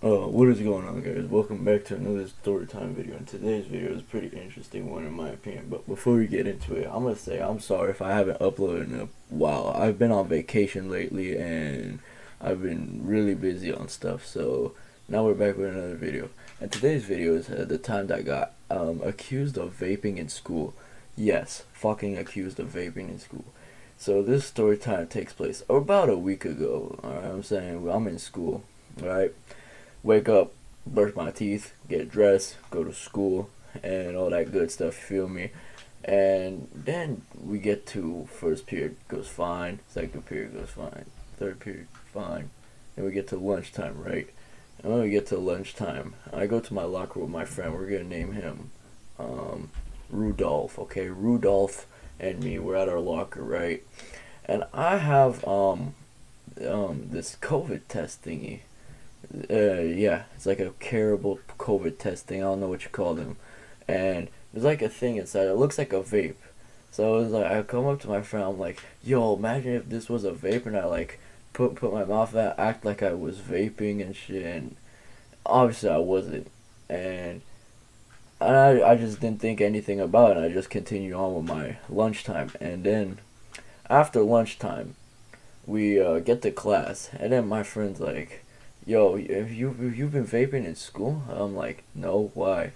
What is going on, guys? Welcome back to another story time video. And today's video is a pretty interesting one in my opinion. But before we get into it, I'm gonna say I'm sorry if I haven't uploaded in a while. I've been on vacation lately and I've been really busy on stuff. So now we're back with another video. And today's video is the time that I got accused of vaping in school. Yes, fucking accused of vaping in school. So this story time takes place about a week ago. Alright, I'm saying I'm in school. Alright. Wake up, brush my teeth, get dressed, go to school, and all that good stuff, you feel me? And then we get to first period, goes fine, second period goes fine, third period, fine. And we get to lunchtime, right? And when we get to lunchtime, I go to my locker with my friend, we're gonna name him Rudolph, okay? Rudolph and me, we're at our locker, right? And I have this COVID test thingy. Yeah, it's like a carable COVID test thing. I don't know what you call them. And there's like a thing inside. It looks like a vape. So it was like I come up to my friend. I'm like, "Yo, imagine if this was a vape," and I like put my mouth out, act like I was vaping and shit. And obviously I wasn't. And I just didn't think anything about it. I just continued on with my lunchtime. And then after lunchtime, we get to class, and then my friend's like, "Yo, have you've been vaping in school?" I'm like, "No, why?"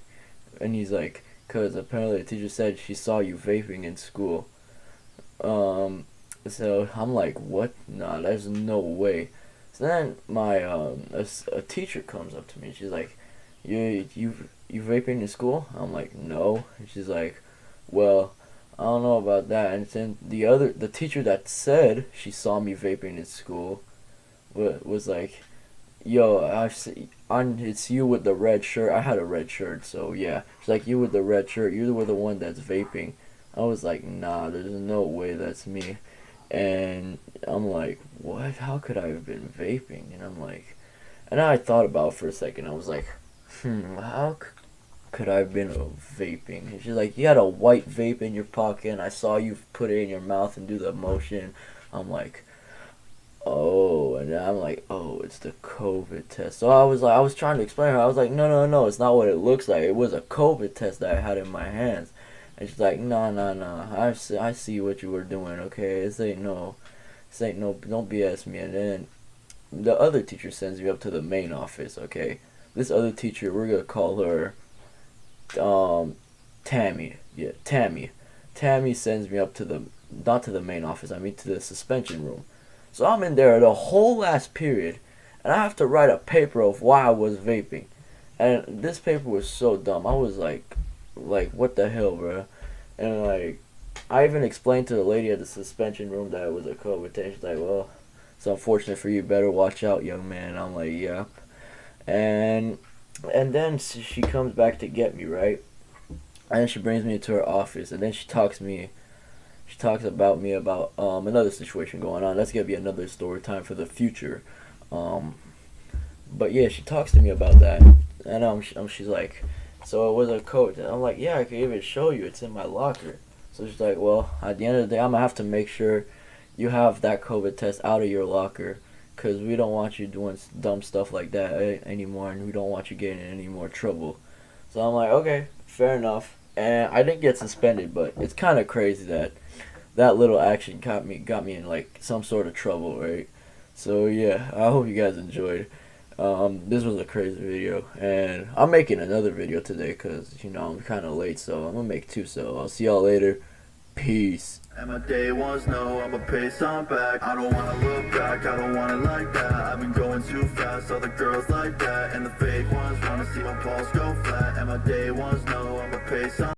And he's like, "Cause apparently the teacher said she saw you vaping in school." So I'm like, "What? Nah, there's no way." So then my a teacher comes up to me. She's like, "You vaping in school?" I'm like, "No." And she's like, "Well, I don't know about that." And then the teacher that said she saw me vaping in school was like, "Yo, it's you with the red shirt." I had a red shirt, so yeah. She's like, "You with the red shirt, you were the one that's vaping." I was like, "Nah, there's no way that's me." And I'm like, "What? How could I have been vaping?" And I'm like, and I thought about it for a second. I was like, how could I have been vaping? And she's like, "You had a white vape in your pocket, and I saw you put it in your mouth and do the motion." I'm like, "Oh," and then I'm like, "Oh, it's the COVID test." So I was trying to explain to her. I was like, "No, no, no, it's not what it looks like. It was a COVID test that I had in my hands." And she's like, "No, no, no. I see what you were doing. Okay, this ain't no. Don't BS me." And then the other teacher sends me up to the main office. Okay, this other teacher, we're gonna call her, Tammy. Yeah, Tammy. Tammy sends me up to the not to the main office. I mean to the suspension room. So I'm in there the whole last period, and I have to write a paper of why I was vaping. And this paper was so dumb. I was like what the hell, bro? And like, I even explained to the lady at the suspension room that it was a COVID test. She's like, "Well, it's unfortunate for you. Better watch out, young man." I'm like, "Yeah." And then she comes back to get me, right? And then she brings me into her office, and then she talks about me about another situation going on. That's gonna be another story time for the future. Um, but yeah, she talks to me about that, and she's like, "So it was a coat." And I'm like, "Yeah, I can even show you. It's in my locker." So she's like, "Well, at the end of the day, I'm gonna have to make sure you have that COVID test out of your locker, cause we don't want you doing dumb stuff like that anymore, and we don't want you getting in any more trouble." So I'm like, "Okay, fair enough." And I didn't get suspended, but it's kind of crazy that that little action got me in like some sort of trouble, right? So yeah, I hope you guys enjoyed. This was a crazy video, and I'm making another video today because I'm kind of late, so I'm gonna make two. So I'll see y'all later. Peace. And my day ones know I'ma pay some back. I don't wanna look back, I don't want it like that. I've been going too fast, all the girls like that. And the fake ones wanna see my balls go flat. And my day ones know I'ma pay some